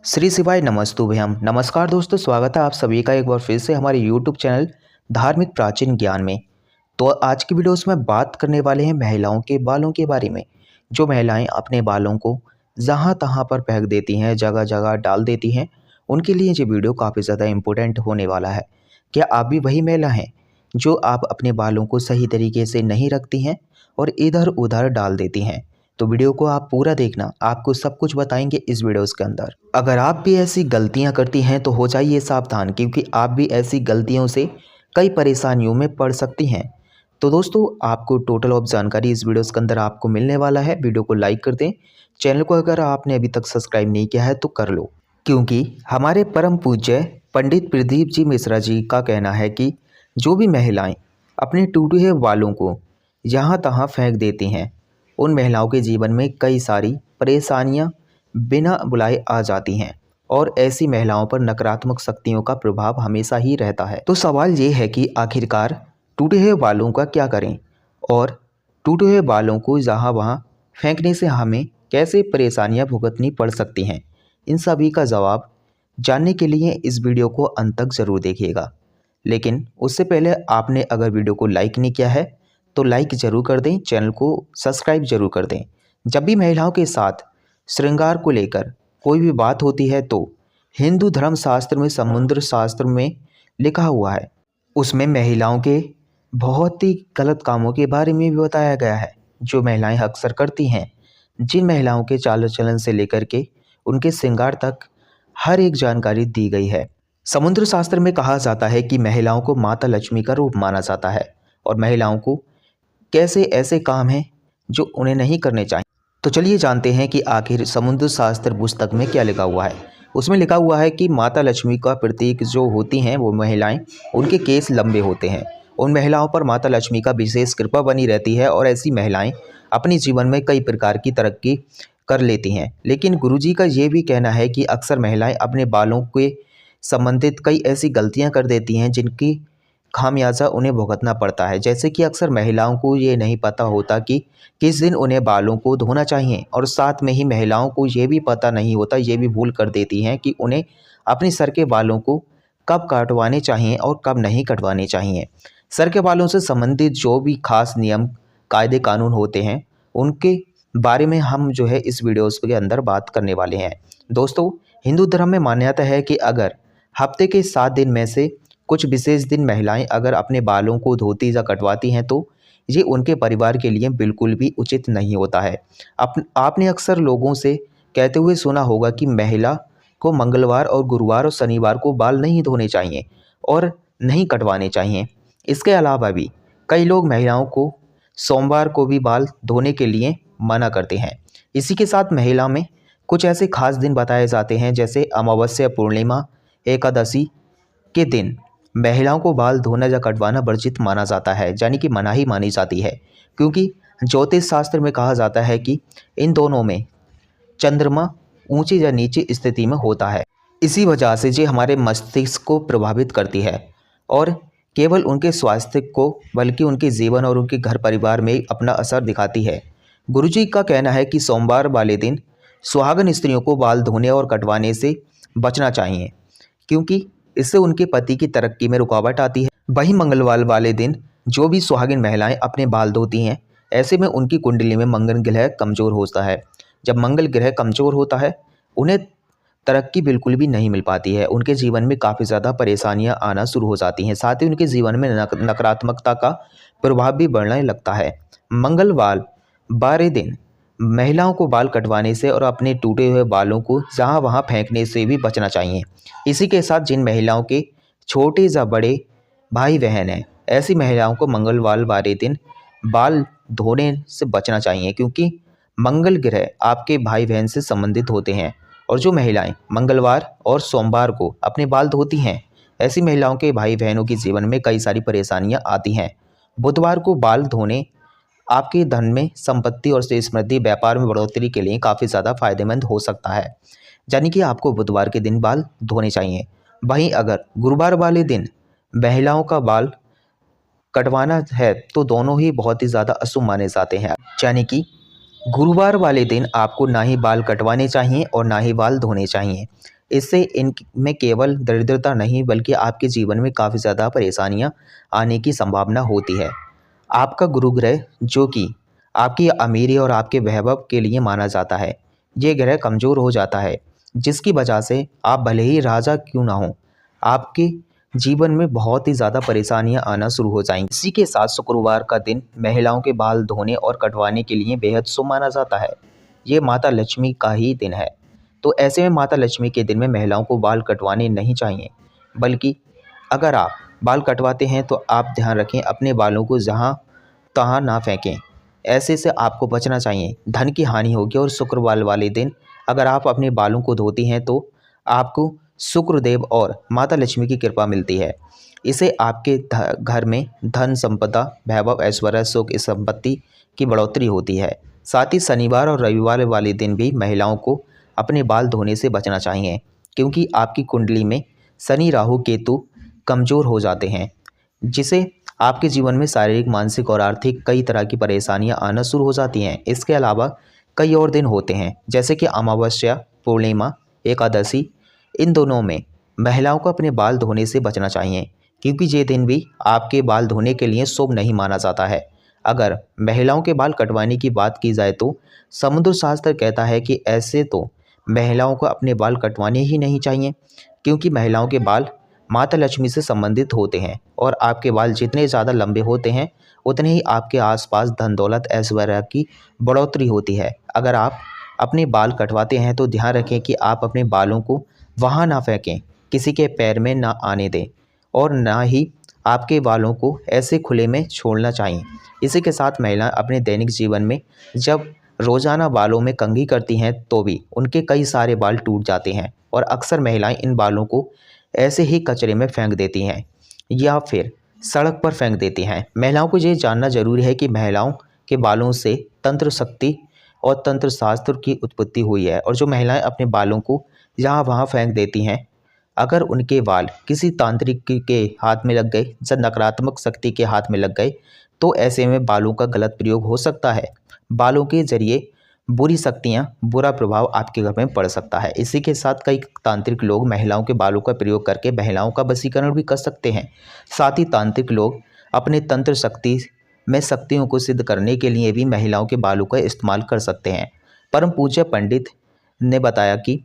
श्री शिवाय नमस्तुभ्यम। नमस्कार दोस्तों, स्वागत है आप सभी का एक बार फिर से हमारे YouTube चैनल धार्मिक प्राचीन ज्ञान में। तो आज की वीडियोस में बात करने वाले हैं महिलाओं के बालों के बारे में। जो महिलाएं अपने बालों को जहां तहां पर फेंक देती हैं, जगह जगह डाल देती हैं, उनके लिए ये वीडियो काफ़ी ज़्यादा इम्पोर्टेंट होने वाला है। क्या आप भी वही महिला हैं जो आप अपने बालों को सही तरीके से नहीं रखती हैं और इधर उधर डाल देती हैं? तो वीडियो को आप पूरा देखना, आपको सब कुछ बताएंगे इस वीडियोस के अंदर। अगर आप भी ऐसी गलतियां करती हैं तो हो जाइए सावधान, क्योंकि आप भी ऐसी गलतियों से कई परेशानियों में पड़ सकती हैं। तो दोस्तों, आपको टोटल ऑफ जानकारी इस वीडियोस के अंदर आपको मिलने वाला है। वीडियो को लाइक कर दें, चैनल को अगर आपने अभी तक सब्सक्राइब नहीं किया है तो कर लो, क्योंकि हमारे परम पूज्य पंडित प्रदीप जी मिश्रा जी का कहना है कि जो भी महिलाएं अपने टूटे हुए बालों को यहाँ तहाँ फेंक देती हैं, उन महिलाओं के जीवन में कई सारी परेशानियां बिना बुलाए आ जाती हैं और ऐसी महिलाओं पर नकारात्मक शक्तियों का प्रभाव हमेशा ही रहता है। तो सवाल ये है कि आखिरकार टूटे हुए बालों का क्या करें और टूटे हुए बालों को जहाँ वहाँ फेंकने से हमें कैसे परेशानियां भुगतनी पड़ सकती हैं। इन सभी का जवाब जानने के लिए इस वीडियो को अंत तक ज़रूर देखिएगा। लेकिन उससे पहले आपने अगर वीडियो को लाइक नहीं किया है तो लाइक ज़रूर कर दें, चैनल को सब्सक्राइब ज़रूर कर दें। जब भी महिलाओं के साथ श्रृंगार को लेकर कोई भी बात होती है तो हिंदू धर्म शास्त्र में, समुद्र शास्त्र में लिखा हुआ है, उसमें महिलाओं के बहुत ही गलत कामों के बारे में भी बताया गया है जो महिलाएं अक्सर करती हैं। जिन महिलाओं के चाल चलन से लेकर के उनके श्रृंगार तक हर एक जानकारी दी गई है। समुद्र शास्त्र में कहा जाता है कि महिलाओं को माता लक्ष्मी का रूप माना जाता है और महिलाओं को कैसे ऐसे काम हैं जो उन्हें नहीं करने चाहिए। तो चलिए जानते हैं कि आखिर समुद्र शास्त्र पुस्तक में क्या लिखा हुआ है। उसमें लिखा हुआ है कि माता लक्ष्मी का प्रतीक जो होती हैं वो महिलाएं, उनके केस लंबे होते हैं। उन महिलाओं पर माता लक्ष्मी का विशेष कृपा बनी रहती है और ऐसी महिलाएं अपने जीवन में कई प्रकार की तरक्की कर लेती हैं। लेकिन गुरुजी का ये भी कहना है कि अक्सर महिलाएं अपने बालों के संबंधित कई ऐसी गलतियां कर देती हैं जिनकी खामियाजा उन्हें भुगतना पड़ता है। जैसे कि अक्सर महिलाओं को ये नहीं पता होता कि किस दिन उन्हें बालों को धोना चाहिए, और साथ में ही महिलाओं को ये भी पता नहीं होता, ये भी भूल कर देती हैं कि उन्हें अपने सर के बालों को कब काटवाने चाहिए और कब नहीं कटवाने चाहिए। सर के बालों से संबंधित जो भी खास नियम, कायदे, कानून होते हैं, उनके बारे में हम जो है इस वीडियोस के अंदर बात करने वाले हैं। दोस्तों, हिंदू धर्म में मान्यता है कि अगर हफ्ते के 7 दिन में से कुछ विशेष दिन महिलाएं अगर अपने बालों को धोती या कटवाती हैं तो ये उनके परिवार के लिए बिल्कुल भी उचित नहीं होता है। आपने अक्सर लोगों से कहते हुए सुना होगा कि महिला को मंगलवार और गुरुवार और शनिवार को बाल नहीं धोने चाहिए और नहीं कटवाने चाहिए। इसके अलावा भी कई लोग महिलाओं को सोमवार को भी बाल धोने के लिए मना करते हैं। इसी के साथ महिला में कुछ ऐसे खास दिन बताए जाते हैं, जैसे अमावस्या, पूर्णिमा, एकादशी के दिन महिलाओं को बाल धोना या कटवाना वर्जित माना जाता है, यानी कि मनाही मानी जाती है, क्योंकि ज्योतिष शास्त्र में कहा जाता है कि इन दोनों में चंद्रमा ऊंची या नीची स्थिति में होता है। इसी वजह से ये हमारे मस्तिष्क को प्रभावित करती है और केवल उनके स्वास्थ्य को बल्कि उनके जीवन और उनके घर परिवार में अपना असर दिखाती है। गुरुजी का कहना है कि सोमवार वाले दिन सुहागन स्त्रियों को बाल धोने और कटवाने से बचना चाहिए, क्योंकि इससे उनके पति की तरक्की में रुकावट आती है। वहीं मंगलवार वाले दिन जो भी सुहागिन महिलाएं अपने बाल धोती हैं, ऐसे में उनकी कुंडली में मंगल ग्रह कमज़ोर होता है। जब मंगल ग्रह कमज़ोर होता है, उन्हें तरक्की बिल्कुल भी नहीं मिल पाती है। उनके जीवन में काफ़ी ज़्यादा परेशानियां आना शुरू हो जाती हैं, साथ ही उनके जीवन में नकारात्मकता का प्रभाव भी बढ़ने लगता है। मंगलवार 12 दिन महिलाओं को बाल कटवाने से और अपने टूटे हुए बालों को जहाँ वहाँ फेंकने से भी बचना चाहिए। इसी के साथ जिन महिलाओं के छोटे या बड़े भाई बहन हैं, ऐसी महिलाओं को मंगलवार वाले दिन बाल धोने से बचना चाहिए, क्योंकि मंगल ग्रह आपके भाई बहन से संबंधित होते हैं। और जो महिलाएं मंगलवार और सोमवार को अपने बाल धोती हैं, ऐसी महिलाओं के भाई बहनों के जीवन में कई सारी परेशानियां आती हैं। बुधवार को बाल धोने आपके धन में, संपत्ति और समृद्धि, व्यापार में बढ़ोतरी के लिए काफ़ी ज़्यादा फायदेमंद हो सकता है, यानी कि आपको बुधवार के दिन बाल धोने चाहिए। वहीं अगर गुरुवार वाले दिन महिलाओं का बाल कटवाना है तो दोनों ही बहुत ही ज़्यादा अशुभ माने जाते हैं, यानी कि गुरुवार वाले दिन आपको ना ही बाल कटवाने चाहिए और ना ही बाल धोने चाहिए। इससे इनमें केवल दरिद्रता नहीं बल्कि आपके जीवन में काफ़ी ज़्यादा परेशानियां आने की संभावना होती है। आपका गुरु ग्रह जो कि आपकी अमीरी और आपके वैभव के लिए माना जाता है, ये ग्रह कमज़ोर हो जाता है, जिसकी वजह से आप भले ही राजा क्यों ना हो, आपके जीवन में बहुत ही ज़्यादा परेशानियां आना शुरू हो जाएंगी। इसी के साथ शुक्रवार का दिन महिलाओं के बाल धोने और कटवाने के लिए बेहद शुभ माना जाता है। ये माता लक्ष्मी का ही दिन है। तो ऐसे में माता लक्ष्मी के दिन में महिलाओं को बाल कटवाने नहीं चाहिए, बल्कि अगर आप बाल कटवाते हैं तो आप ध्यान रखें अपने बालों को जहाँ तहाँ ना फेंकें। ऐसे से आपको बचना चाहिए, धन की हानि होगी। और शुक्रवार वाले दिन अगर आप अपने बालों को धोती हैं तो आपको शुक्रदेव और माता लक्ष्मी की कृपा मिलती है। इसे आपके घर में धन संपदा वैभव ऐश्वर्य सुख संपत्ति की बढ़ोतरी होती है। साथ ही शनिवार और रविवार वाले दिन भी महिलाओं को अपने बाल धोने से बचना चाहिए, क्योंकि आपकी कुंडली में शनि राहु केतु कमज़ोर हो जाते हैं, जिसे आपके जीवन में शारीरिक मानसिक और आर्थिक कई तरह की परेशानियां आना शुरू हो जाती हैं। इसके अलावा कई और दिन होते हैं, जैसे कि अमावस्या, पूर्णिमा, एकादशी। इन दोनों में महिलाओं को अपने बाल धोने से बचना चाहिए, क्योंकि ये दिन भी आपके बाल धोने के लिए शुभ नहीं माना जाता है। अगर महिलाओं के बाल कटवाने की बात की जाए तो समुद्र शास्त्र कहता है कि ऐसे तो महिलाओं को अपने बाल कटवाने ही नहीं चाहिए, क्योंकि महिलाओं के बाल माता लक्ष्मी से संबंधित होते हैं और आपके बाल जितने ज़्यादा लंबे होते हैं उतने ही आपके आसपास धन दौलत ऐश्वर्य की बढ़ोतरी होती है। अगर आप अपने बाल कटवाते हैं तो ध्यान रखें कि आप अपने बालों को वहाँ ना फेंकें, किसी के पैर में ना आने दें और ना ही आपके बालों को ऐसे खुले में छोड़ना चाहिए। इसी के साथ महिला अपने दैनिक जीवन में जब रोज़ाना बालों में कंघी करती हैं तो भी उनके कई सारे बाल टूट जाते हैं और अक्सर महिलाएं इन बालों को ऐसे ही कचरे में फेंक देती हैं या फिर सड़क पर फेंक देती हैं। महिलाओं को ये जानना जरूरी है कि महिलाओं के बालों से तंत्र शक्ति और तंत्र शास्त्र की उत्पत्ति हुई है, और जो महिलाएं अपने बालों को यहाँ वहाँ फेंक देती हैं, अगर उनके बाल किसी तांत्रिक के हाथ में लग गए या नकारात्मक शक्ति के हाथ में लग गए तो ऐसे में बालों का गलत प्रयोग हो सकता है। बालों के जरिए बुरी शक्तियां बुरा प्रभाव आपके घर में पड़ सकता है। इसी के साथ कई तांत्रिक लोग महिलाओं के बालों का प्रयोग करके महिलाओं का वशीकरण भी कर सकते हैं। साथ ही तांत्रिक लोग अपने तंत्र शक्ति में शक्तियों को सिद्ध करने के लिए भी महिलाओं के बालों का इस्तेमाल कर सकते हैं। परम पूज्य पंडित ने बताया कि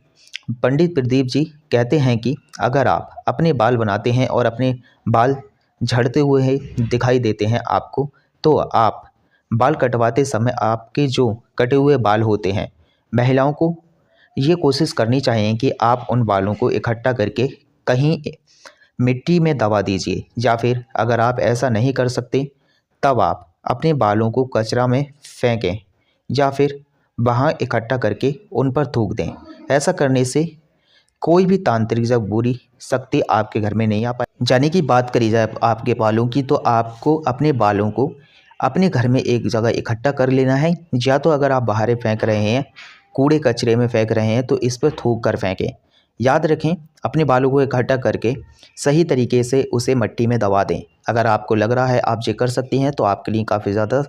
पंडित प्रदीप जी कहते हैं कि अगर आप अपने बाल बनाते हैं और अपने बाल झड़ते हुए दिखाई देते हैं आपको, तो आप बाल कटवाते समय आपके जो कटे हुए बाल होते हैं, महिलाओं को ये कोशिश करनी चाहिए कि आप उन बालों को इकट्ठा करके कहीं मिट्टी में दबा दीजिए, या फिर अगर आप ऐसा नहीं कर सकते तब आप अपने बालों को कचरा में फेंकें या फिर वहाँ इकट्ठा करके उन पर थूक दें। ऐसा करने से कोई भी तांत्रिक या बुरी शक्ति आपके घर में नहीं आ पाए। जाने की बात करी जाए आपके बालों की, तो आपको अपने बालों को अपने घर में एक जगह इकट्ठा कर लेना है, या तो अगर आप बाहर फेंक रहे हैं, कूड़े कचरे में फेंक रहे हैं, तो इस पर थूक कर फेंकें। याद रखें अपने बालों को इकट्ठा करके सही तरीके से उसे मिट्टी में दबा दें। अगर आपको लग रहा है आप ये कर सकती हैं तो आपके लिए काफ़ी ज़्यादा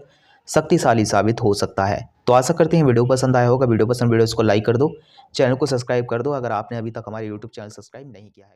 शक्तिशाली साबित हो सकता है। तो आशा करते हैं वीडियो पसंद आया होगा। वीडियो पसंद वीडियो को लाइक कर दो, चैनल को सब्सक्राइब कर दो अगर आपने अभी तक हमारे यूट्यूब चैनल सब्सक्राइब नहीं किया है।